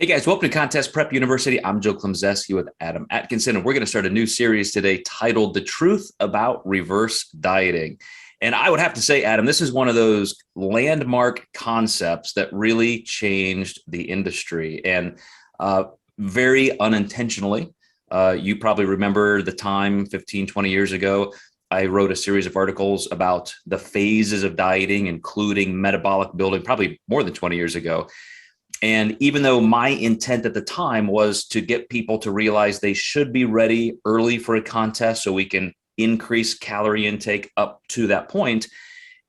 Hey guys, welcome to Contest Prep University. I'm Joe Klemczewski with Adam Atkinson, and we're going to start a new series today titled The Truth About Reverse Dieting. And I would have to say, Adam, this is one of those landmark concepts that really changed the industry and very unintentionally. You probably remember the time 15, 20 years ago, I wrote a series of articles about the phases of dieting, including metabolic building, probably more than 20 years ago. And even though my intent at the time was to get people to realize they should be ready early for a contest so we can increase calorie intake up to that point,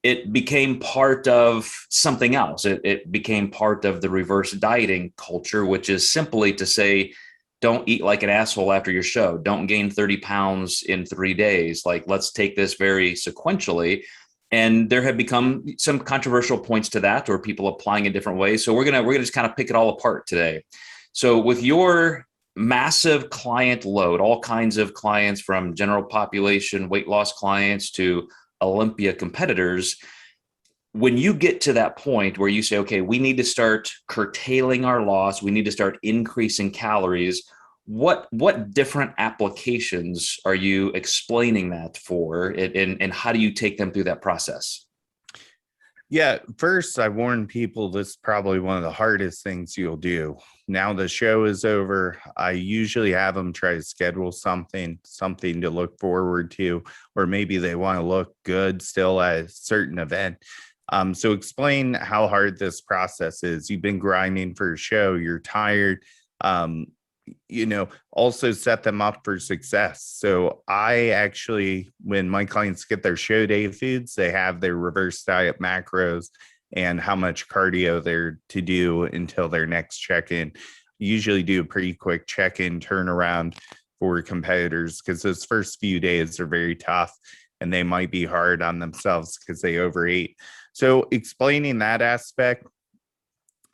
it became part of something else. It became part of the reverse dieting culture, which is simply to say, don't eat like an asshole after your show. Don't gain 30 pounds in 3 days. Like, let's take this very sequentially. And there have become some controversial points to that, or people applying in different ways. So we're gonna just kind of pick it all apart today. So with your massive client load, all kinds of clients from general population, weight loss clients to Olympia competitors, when you get to that point where you say, okay, we need to start curtailing our loss, we need to start increasing calories, what different applications are you explaining that for, and how do you take them through that process? Yeah, first, I warn people this is probably one of the hardest things you'll do. Now the show is over. I usually have them try to schedule something to look forward to, or maybe they want to look good still at a certain event. So explain how hard this process is. You've been grinding for a show, you're tired. Also set them up for success. So I actually, when my clients get their show day foods, they have their reverse diet macros and how much cardio they're to do until their next check-in. Usually do a pretty quick check-in turnaround for competitors because those first few days are very tough and they might be hard on themselves because they overate. So explaining that aspect,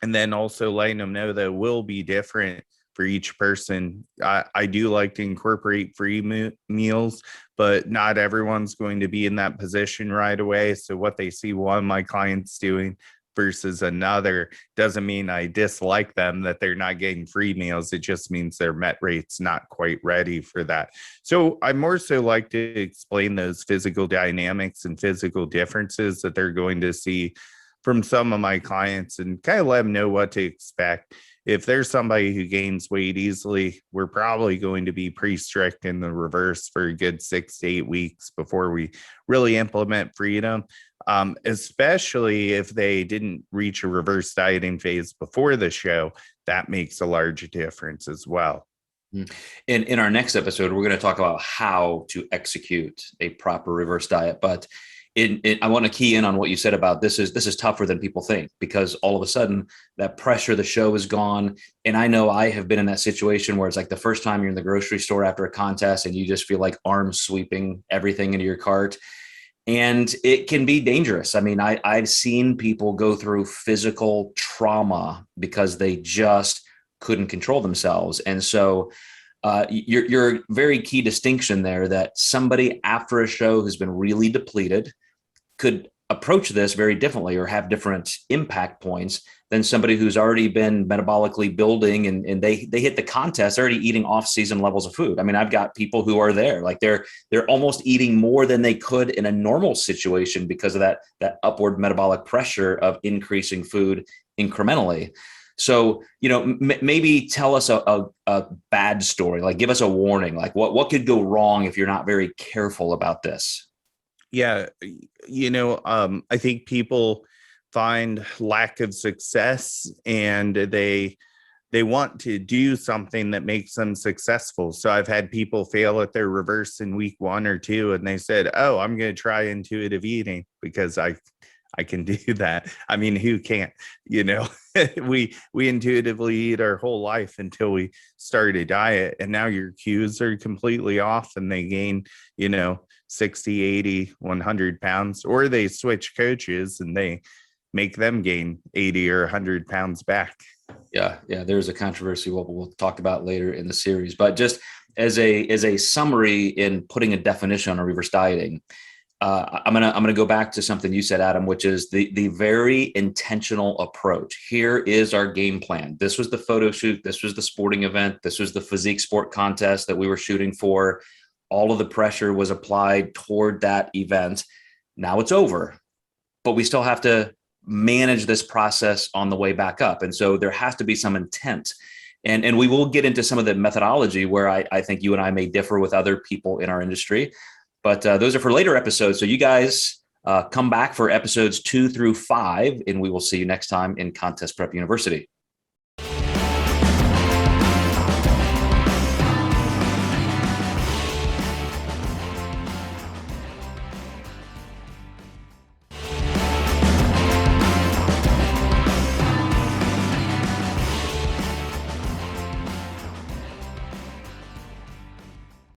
and then also letting them know that it will be different for each person. I do like to incorporate free meals, but not everyone's going to be in that position right away. So what they see one of my clients doing versus another doesn't mean I dislike them, that they're not getting free meals. It just means their met rate's not quite ready for that. So I more so like to explain those physical dynamics and physical differences that they're going to see from some of my clients and kind of let them know what to expect. If there's somebody who gains weight easily, we're probably going to be pretty strict in the reverse for a good 6 to 8 weeks before we really implement freedom, especially if they didn't reach a reverse dieting phase before the show. That makes a large difference as well. In our next episode, we're going to talk about how to execute a proper reverse diet. But I want to key in on what you said about this is tougher than people think, because all of a sudden that pressure, the show is gone. And I know I have been in that situation where it's like the first time you're in the grocery store after a contest and you just feel like arms sweeping everything into your cart. And it can be dangerous. I mean, I've seen people go through physical trauma because they just couldn't control themselves. And so you're very key distinction there, that somebody after a show who's been really depleted could approach this very differently or have different impact points than somebody who's already been metabolically building and they hit the contest already eating off-season levels of food. I mean, I've got people who are there, like they're almost eating more than they could in a normal situation because of that upward metabolic pressure of increasing food incrementally. So, maybe tell us a bad story, like give us a warning, like what could go wrong if you're not very careful about this? Yeah, I think people find lack of success and they want to do something that makes them successful. So I've had people fail at their reverse in week 1 or 2, and they said, "Oh, I'm going to try intuitive eating because I can do that." I mean, who can't? We intuitively eat our whole life until we start a diet, and now your cues are completely off and they gain, 60, 80, 100 pounds, or they switch coaches and they make them gain 80 or 100 pounds back. Yeah. There's a controversy we'll talk about later in the series, but just as a summary in putting a definition on reverse dieting, I'm gonna go back to something you said, Adam, which is the very intentional approach. Here is our game plan. This was the photo shoot. This was the sporting event. This was the physique sport contest that we were shooting for. All of the pressure was applied toward that event. Now it's over, but we still have to manage this process on the way back up. And so there has to be some intent. And we will get into some of the methodology where I think you and I may differ with other people in our industry. But those are for later episodes. So you guys come back for episodes 2 through 5, and we will see you next time in Contest Prep University.